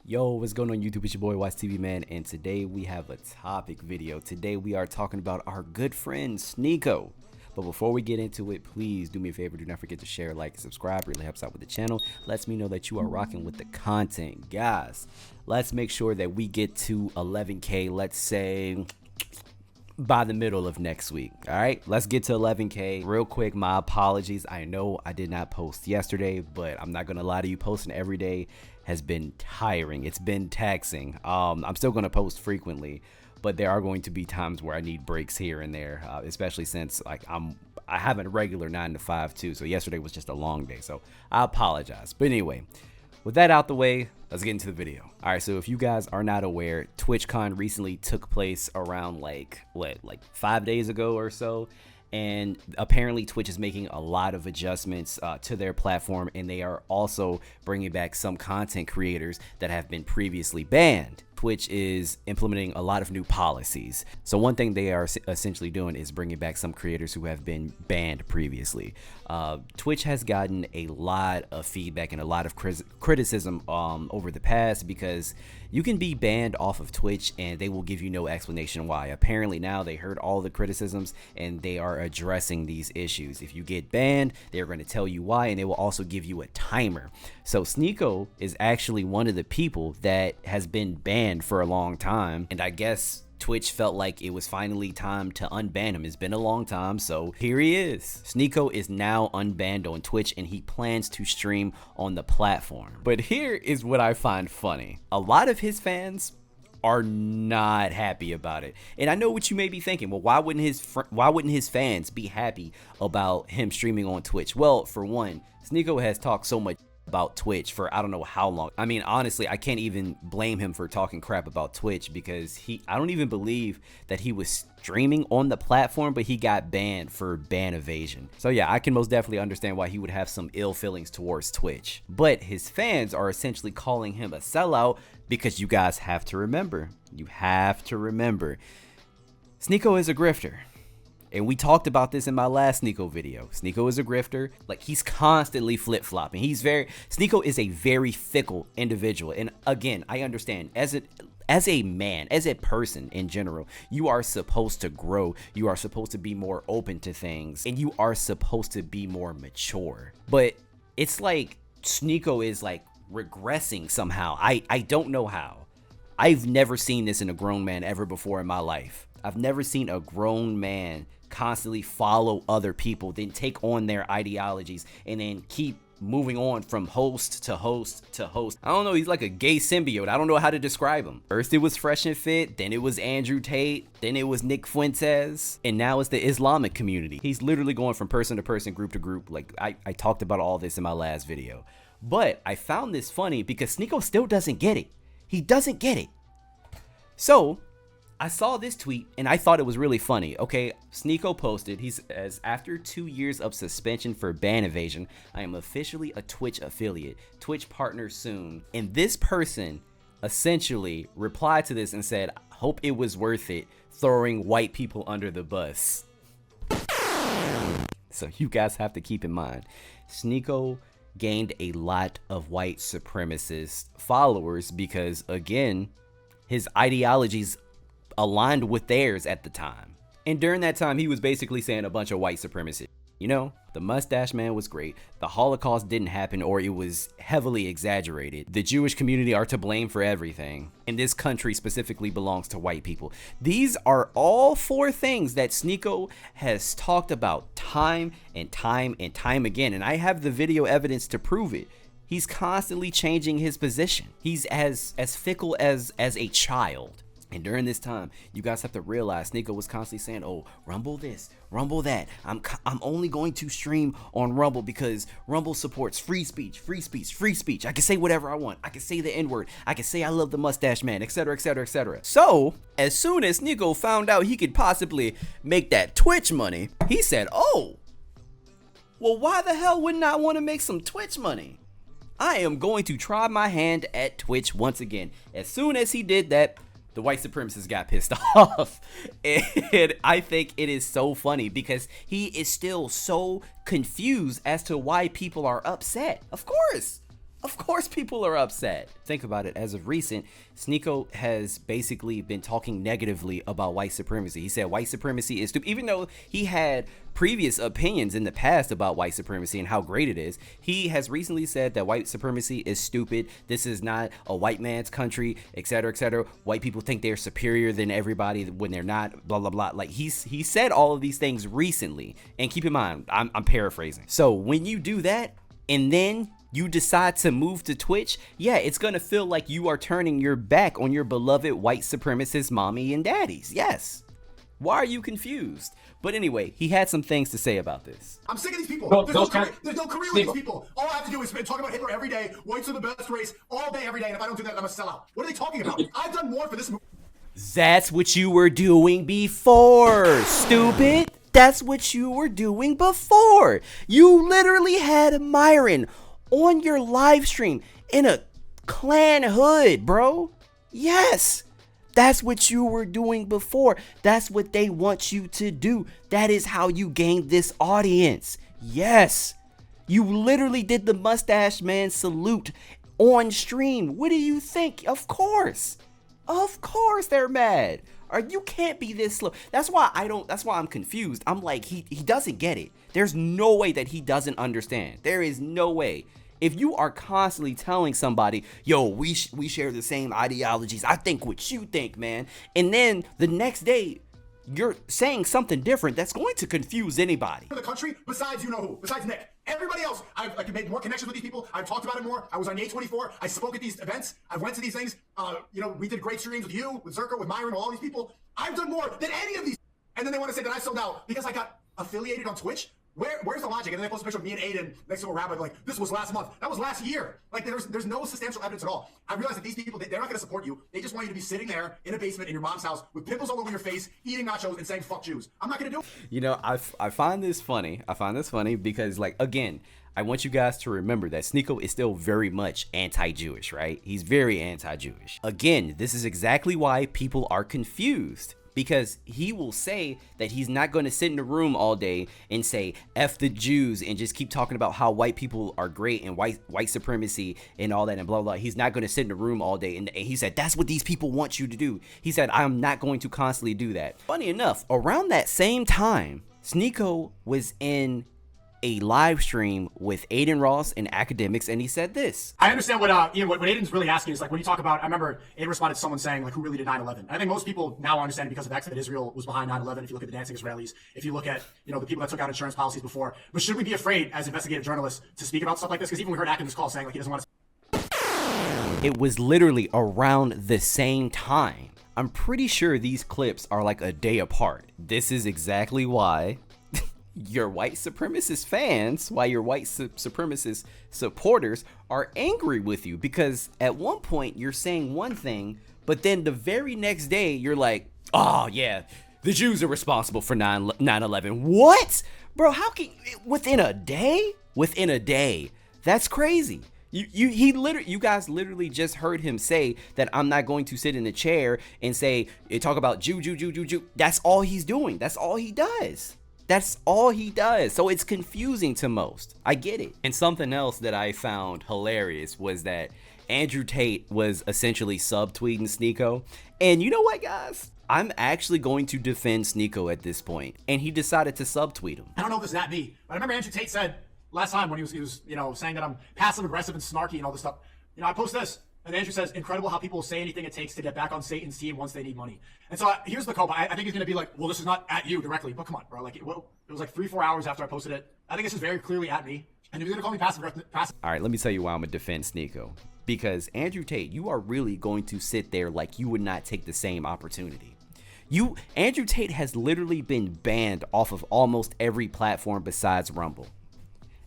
Yo, what's going on YouTube? It's your boy WattsTV, man, and today we have a topic video. Today we are talking about our good friend Sneako. But before we get into it, please do me a favor. Do not forget to share, like, and subscribe. Really helps out with the channel. Lets me know that you are rocking with the content. Guys, let's make sure that we get to 11K, let's say by the middle of next week. All right, let's get to 11K real quick. My apologies. I know I did not post yesterday, but I'm not gonna lie to you, posting every day has been tiring. It's been taxing. I'm still gonna post frequently, but there are going to be times where I need breaks here and there, especially since I have a regular 9 to 5 too, so yesterday was just a long day, so I apologize. But anyway, with that out the way, let's get into the video. All right, so if you guys are not aware, TwitchCon recently took place around like 5 days ago or so. And apparently Twitch is making a lot of adjustments to their platform, and they are also bringing back some content creators that have been previously banned. Twitch is implementing a lot of new policies. So one thing they are essentially doing is bringing back some creators who have been banned previously. Twitch has gotten a lot of feedback and a lot of criticism over the past, because you can be banned off of Twitch and they will give you no explanation why. Apparently now they heard all the criticisms and they are addressing these issues. If you get banned, they're going to tell you why, and they will also give you a timer. So Sneako is actually one of the people that has been banned for a long time, and I guess Twitch felt like it was finally time to unban him. It's been a long time, so here he is. Sneako is now unbanned on Twitch, and he plans to stream on the platform. But here is what I find funny. A lot of his fans are not happy about it. And I know what you may be thinking. Well, why wouldn't his fans be happy about him streaming on Twitch? Well, for one, Sneako has talked so much about Twitch for I don't know how long. I mean, honestly, I can't even blame him for talking crap about Twitch, because I don't even believe that he was streaming on the platform, but he got banned for ban evasion. So yeah, I can most definitely understand why he would have some ill feelings towards Twitch. But his fans are essentially calling him a sellout, because you guys have to remember, Sneako is a grifter. And we talked about this in my last Sneako video. Sneako is a grifter. Like, he's constantly flip-flopping. Sneako is a very fickle individual. And again, I understand, as a man, as a person in general, you are supposed to grow. You are supposed to be more open to things, and you are supposed to be more mature. But it's like Sneako is like regressing somehow. I don't know how. I've never seen this in a grown man ever before in my life. I've never seen a grown man constantly follow other people, then take on their ideologies, and then keep moving on from host to host to host. I don't know, he's like a gay symbiote. I don't know how to describe him. First it was Fresh and Fit, then it was Andrew Tate, then it was Nick Fuentes, and now it's the Islamic community. He's literally going from person to person, group to group. Like, I talked about all this in my last video. But I found this funny because Sneako still doesn't get it. He doesn't get it. So I saw this tweet and I thought it was really funny. Okay, Sneako posted, he says, after 2 years of suspension for ban evasion, I am officially a Twitch affiliate, Twitch partner soon. And this person essentially replied to this and said, hope it was worth it throwing white people under the bus. So you guys have to keep in mind, Sneako gained a lot of white supremacist followers because, again, his ideologies aligned with theirs at the time. And during that time, he was basically saying a bunch of white supremacy. You know, the mustache man was great. The Holocaust didn't happen, or it was heavily exaggerated. The Jewish community are to blame for everything. And this country specifically belongs to white people. These are all four things that Sneako has talked about time and time and time again. And I have the video evidence to prove it. He's constantly changing his position. He's as fickle as a child. And during this time, you guys have to realize Sneako was constantly saying, oh, Rumble this, Rumble that. I'm only going to stream on Rumble because Rumble supports free speech, free speech, free speech. I can say whatever I want. I can say the N-word. I can say I love the mustache man, etc., etc., etc. So, as soon as Sneako found out he could possibly make that Twitch money, he said, oh, well, why the hell wouldn't I want to make some Twitch money? I am going to try my hand at Twitch once again. As soon as he did that, the white supremacists got pissed off. And I think it is so funny because he is still so confused as to why people are upset. Of course, Of course people are upset. Think about it. As of recent, Sneako has basically been talking negatively about white supremacy. He said white supremacy is stupid, even though he had previous opinions in the past about white supremacy and how great it is. He has recently said that white supremacy is stupid. This is not a white man's country, etc., etc. White people think they're superior than everybody when they're not, blah, blah, blah. Like he said all of these things recently. And keep in mind, I'm paraphrasing. So when you do that and then you decide to move to Twitch, yeah, it's gonna feel like you are turning your back on your beloved white supremacist mommy and daddies. Yes. Why are you confused? But anyway, he had some things to say about this. I'm sick of these people. There's no career with these people. All I have to do is talk about Hitler every day. Whites are the best race all day, every day. And if I don't do that, I'm a sellout. What are they talking about? I've done more for this movie. That's what you were doing before, stupid. That's what you were doing before. You literally had Myron on your live stream in a clan hood, bro. Yes, that's what you were doing before. That's what they want you to do. That is how you gained this audience. Yes, you literally did the mustache man salute on stream. What do you think? Of course they're mad. Or you can't be this slow. That's why I'm confused. I'm like, he doesn't get it. There's no way that he doesn't understand. There is no way. If you are constantly telling somebody, yo, we share the same ideologies, I think what you think, man, and then the next day you're saying something different, that's going to confuse anybody. For the country, besides you know who, besides Nick. Everybody else, I've made more connections with these people. I've talked about it more. I was on A24. I spoke at these events. I went to these things. We did great streams with you, with Zerko, with Myron, all these people. I've done more than any of these. And then they want to say that I sold out because I got affiliated on Twitch. Where's the logic? And then they post a picture of me and Aiden next to a rabbi like, this was last month. That was last year. Like, there's no substantial evidence at all. I realize that these people, they're not going to support you. They just want you to be sitting there in a basement in your mom's house with pimples all over your face, eating nachos and saying, fuck Jews. I'm not going to do it. You know, I find this funny. I find this funny because, like, again, I want you guys to remember that Sneako is still very much anti-Jewish, right? He's very anti-Jewish. Again, this is exactly why people are confused. Because he will say that he's not going to sit in the room all day and say F the Jews and just keep talking about how white people are great and white supremacy and all that and blah, blah. He's not going to sit in the room all day. And he said, that's what these people want you to do. He said, I'm not going to constantly do that. Funny enough, around that same time, Sneako was in a live stream with Aiden Ross and academics, and he said this. I understand what Aiden's really asking is, like, when you talk about, I remember Aiden responded to someone saying, like, who really did 9/11? I think most people now understand because of X that Israel was behind 9/11. If you look at the dancing Israelis, if you look at, the people that took out insurance policies before. But should we be afraid as investigative journalists to speak about stuff like this? Because even we heard Ack in this call saying, like, he doesn't want to. It was literally around the same time. I'm pretty sure these clips are like a day apart. This is exactly why your white supremacist fans, why your white supremacist supporters are angry with you, because at one point you're saying one thing, but then the very next day you're like, oh yeah, the Jews are responsible for 9/11. What? Bro, how can, within a day? Within a day. That's crazy. You guys literally just heard him say that I'm not going to sit in a chair and say, talk about Jew. That's all he's doing. That's all he does. That's all he does. So it's confusing to most. I get it. And something else that I found hilarious was that Andrew Tate was essentially subtweeting Sneako. And you know what, guys? I'm actually going to defend Sneako at this point. And he decided to subtweet him. I don't know if it's that me, but I remember Andrew Tate said last time when he was saying that I'm passive aggressive and snarky and all this stuff. I post this. And Andrew says, incredible how people will say anything it takes to get back on Satan's team once they need money. And so here's the cope. I think he's going to be like, well, this is not at you directly, but come on, bro. Like, it was like 3-4 hours after I posted it. I think this is very clearly at me. And if you're going to call me passive. All right, let me tell you why I'm going to defend Sneako. Because Andrew Tate, you are really going to sit there like you would not take the same opportunity. Andrew Tate has literally been banned off of almost every platform besides Rumble.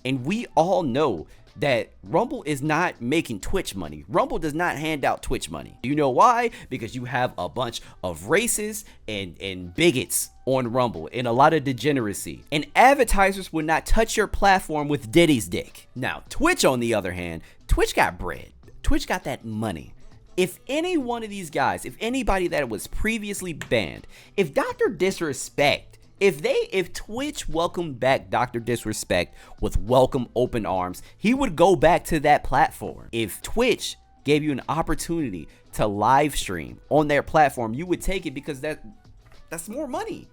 And we all know that Rumble is not making Twitch money. Rumble does not hand out Twitch money. You know why? Because you have a bunch of racists and bigots on Rumble and a lot of degeneracy. And advertisers will not touch your platform with Diddy's dick. Now, Twitch, on the other hand, Twitch got bread. Twitch got that money. If any one of these guys, if anybody that was previously banned, if Dr. Disrespect If Twitch welcomed back Dr. Disrespect with welcome open arms, he would go back to that platform. If Twitch gave you an opportunity to live stream on their platform, you would take it because that's more money.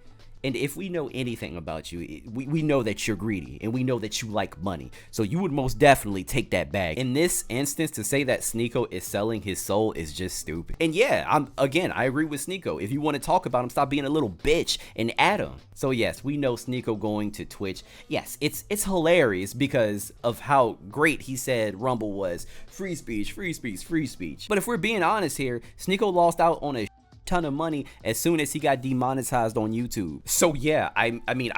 And if we know anything about you, we know that you're greedy and we know that you like money. So you would most definitely take that bag. In this instance, to say that Sneako is selling his soul is just stupid. And yeah, I agree with Sneako. If you want to talk about him, stop being a little bitch and add him. So yes, we know Sneako going to Twitch. Yes, it's hilarious because of how great he said Rumble was. Free speech, free speech, free speech. But if we're being honest here, Sneako lost out on a ton of money as soon as he got demonetized on YouTube. So yeah, I mean,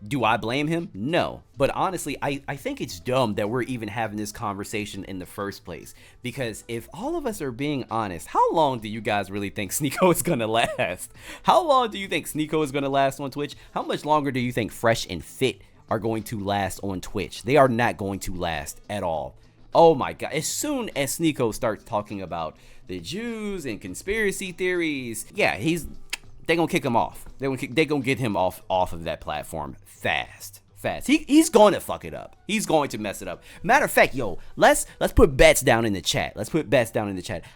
do I blame him? No. But honestly, I think it's dumb that we're even having this conversation in the first place. Because if all of us are being honest, how long do you guys really think Sneako is gonna last? How long do you think Sneako is gonna last on Twitch? How much longer do you think Fresh and Fit are going to last on Twitch? They are not going to last at all. Oh my God, as soon as Sneako starts talking about the Jews and conspiracy theories, yeah, they gonna kick him off. They gonna get him off of that platform fast. He's gonna fuck it up. He's going to mess it up. Matter of fact, yo, let's put bets down in the chat.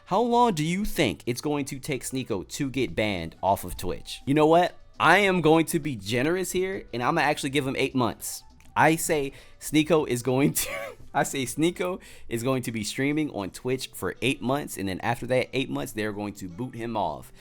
How long do you think it's going to take Sneako to get banned off of Twitch? You know what? I am going to be generous here, and I'm gonna actually give him 8 months. I say Sneako is going to be streaming on Twitch for 8 months, and then after that 8 months, they're going to boot him off.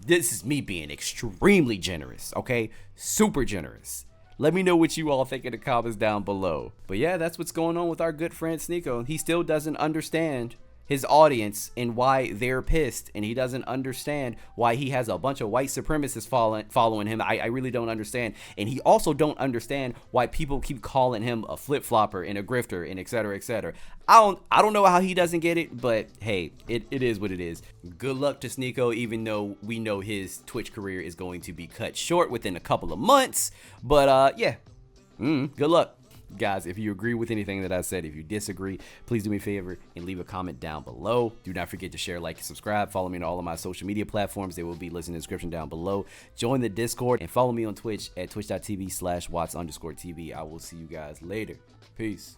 This is me being extremely generous, okay? Super generous. Let me know what you all think in the comments down below. But yeah, that's what's going on with our good friend Sneako. He still doesn't understand his audience and why they're pissed, and he doesn't understand why he has a bunch of white supremacists following him. I really don't understand. And he also don't understand why people keep calling him a flip-flopper and a grifter and etc, etc. I don't know how he doesn't get it, but hey, it is what it is. Good luck to Sneako, even though we know his Twitch career is going to be cut short within a couple of months. But yeah, good luck. Guys, if you agree with anything that I said, if you disagree, please do me a favor and leave a comment down below. Do not forget to share, like, and subscribe. Follow me on all of my social media platforms. They will be listed in the description down below. Join the Discord and follow me on Twitch at twitch.tv/watts_TV. I will see you guys later. Peace.